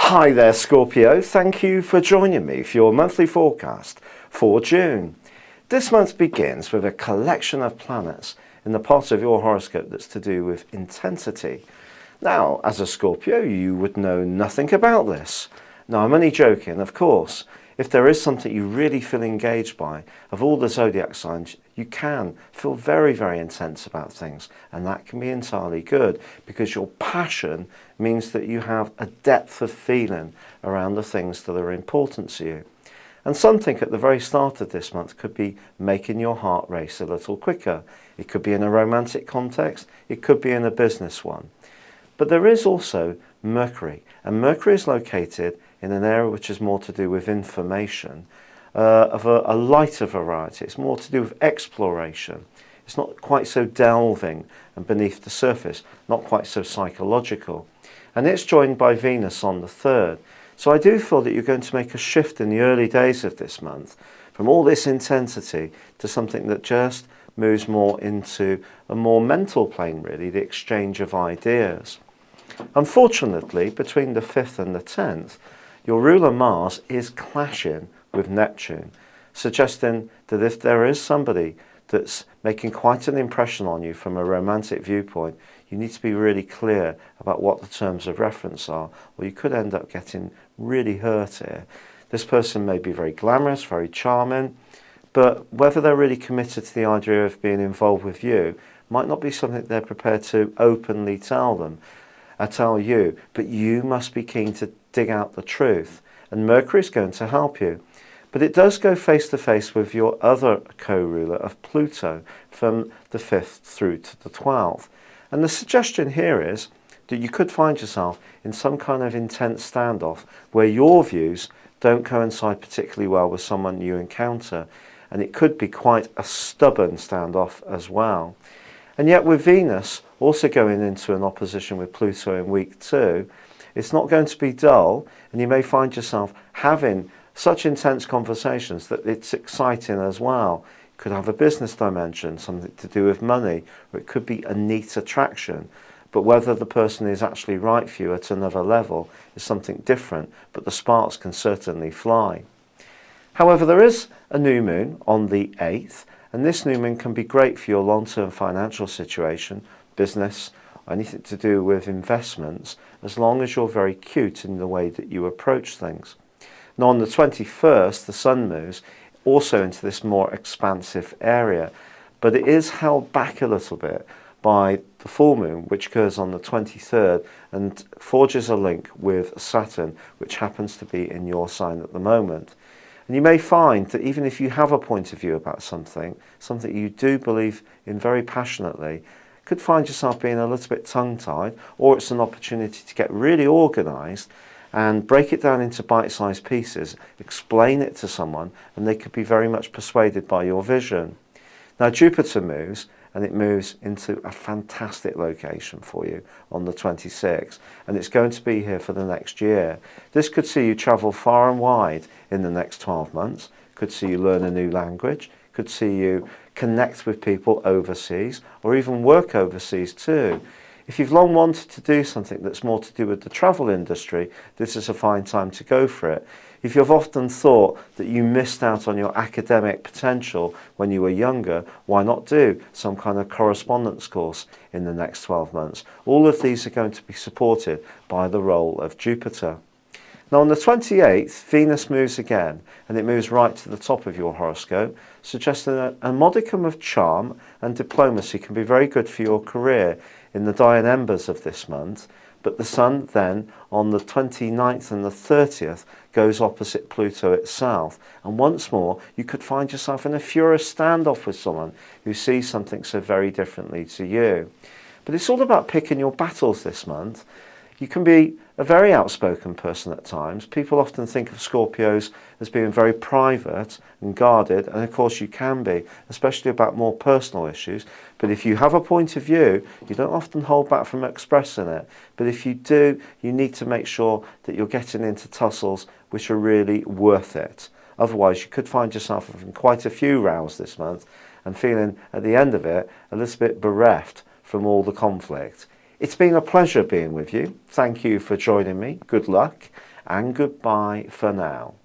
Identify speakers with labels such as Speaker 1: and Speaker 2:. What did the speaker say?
Speaker 1: Hi there, Scorpio. Thank you for joining me for your monthly forecast for June. This month begins with a collection of planets in the part of your horoscope that's to do with intensity. Now, as a Scorpio, you would know nothing about this. No, I'm only joking, of course. If there is something you really feel engaged by, of all the zodiac signs, you can feel very, very intense about things. And that can be entirely good because your passion means that you have a depth of feeling around the things that are important to you. And something at the very start of this month could be making your heart race a little quicker. It could be in a romantic context, it could be in a business one. But there is also Mercury, and Mercury is located in an area which is more to do with information, of a lighter variety. It's more to do with exploration. It's not quite so delving and beneath the surface, not quite so psychological. And it's joined by Venus on the 3rd. So I do feel that you're going to make a shift in the early days of this month from all this intensity to something that just moves more into a more mental plane, really, the exchange of ideas. Unfortunately, between the 5th and the 10th, your ruler Mars is clashing with Neptune, suggesting that if there is somebody that's making quite an impression on you from a romantic viewpoint, you need to be really clear about what the terms of reference are, or you could end up getting really hurt here. This person may be very glamorous, very charming, but whether they're really committed to the idea of being involved with you might not be something they're prepared to openly tell you, but you must be keen to dig out the truth, and Mercury is going to help you. But it does go face to face with your other co-ruler of Pluto from the 5th through to the 12th. And the suggestion here is that you could find yourself in some kind of intense standoff where your views don't coincide particularly well with someone you encounter, and it could be quite a stubborn standoff as well. And yet with Venus also going into an opposition with Pluto in week 2, it's not going to be dull, and you may find yourself having such intense conversations that it's exciting as well. It could have a business dimension, something to do with money, or it could be a neat attraction. But whether the person is actually right for you at another level is something different, but the sparks can certainly fly. However, there is a new moon on the 8th, and this new moon can be great for your long-term financial situation, business, or anything to do with investments, as long as you're very cute in the way that you approach things. Now on the 21st, the sun moves also into this more expansive area, but it is held back a little bit by the full moon, which occurs on the 23rd and forges a link with Saturn, which happens to be in your sign at the moment. And you may find that even if you have a point of view about something you do believe in very passionately, could find yourself being a little bit tongue-tied, or it's an opportunity to get really organised and break it down into bite-sized pieces, explain it to someone, and they could be very much persuaded by your vision. Now Jupiter moves, and it moves into a fantastic location for you on the 26th, and it's going to be here for the next year. This could see you travel far and wide in the next 12 months, could see you learn a new language, could see you connect with people overseas, or even work overseas too. If you've long wanted to do something that's more to do with the travel industry, this is a fine time to go for it. If you've often thought that you missed out on your academic potential when you were younger, why not do some kind of correspondence course in the next 12 months? All of these are going to be supported by the role of Jupiter. Now on the 28th, Venus moves again, and it moves right to the top of your horoscope, suggesting that a modicum of charm and diplomacy can be very good for your career in the dying embers of this month. But the Sun then, on the 29th and the 30th, goes opposite Pluto itself. And once more, you could find yourself in a furious standoff with someone who sees something so very differently to you. But it's all about picking your battles this month. You can be a very outspoken person at times. People often think of Scorpios as being very private and guarded, and of course you can be, especially about more personal issues. But if you have a point of view, you don't often hold back from expressing it. But if you do, you need to make sure that you're getting into tussles which are really worth it. Otherwise, you could find yourself in quite a few rows this month and feeling at the end of it a little bit bereft from all the conflict. It's been a pleasure being with you. Thank you for joining me. Good luck. and goodbye for now.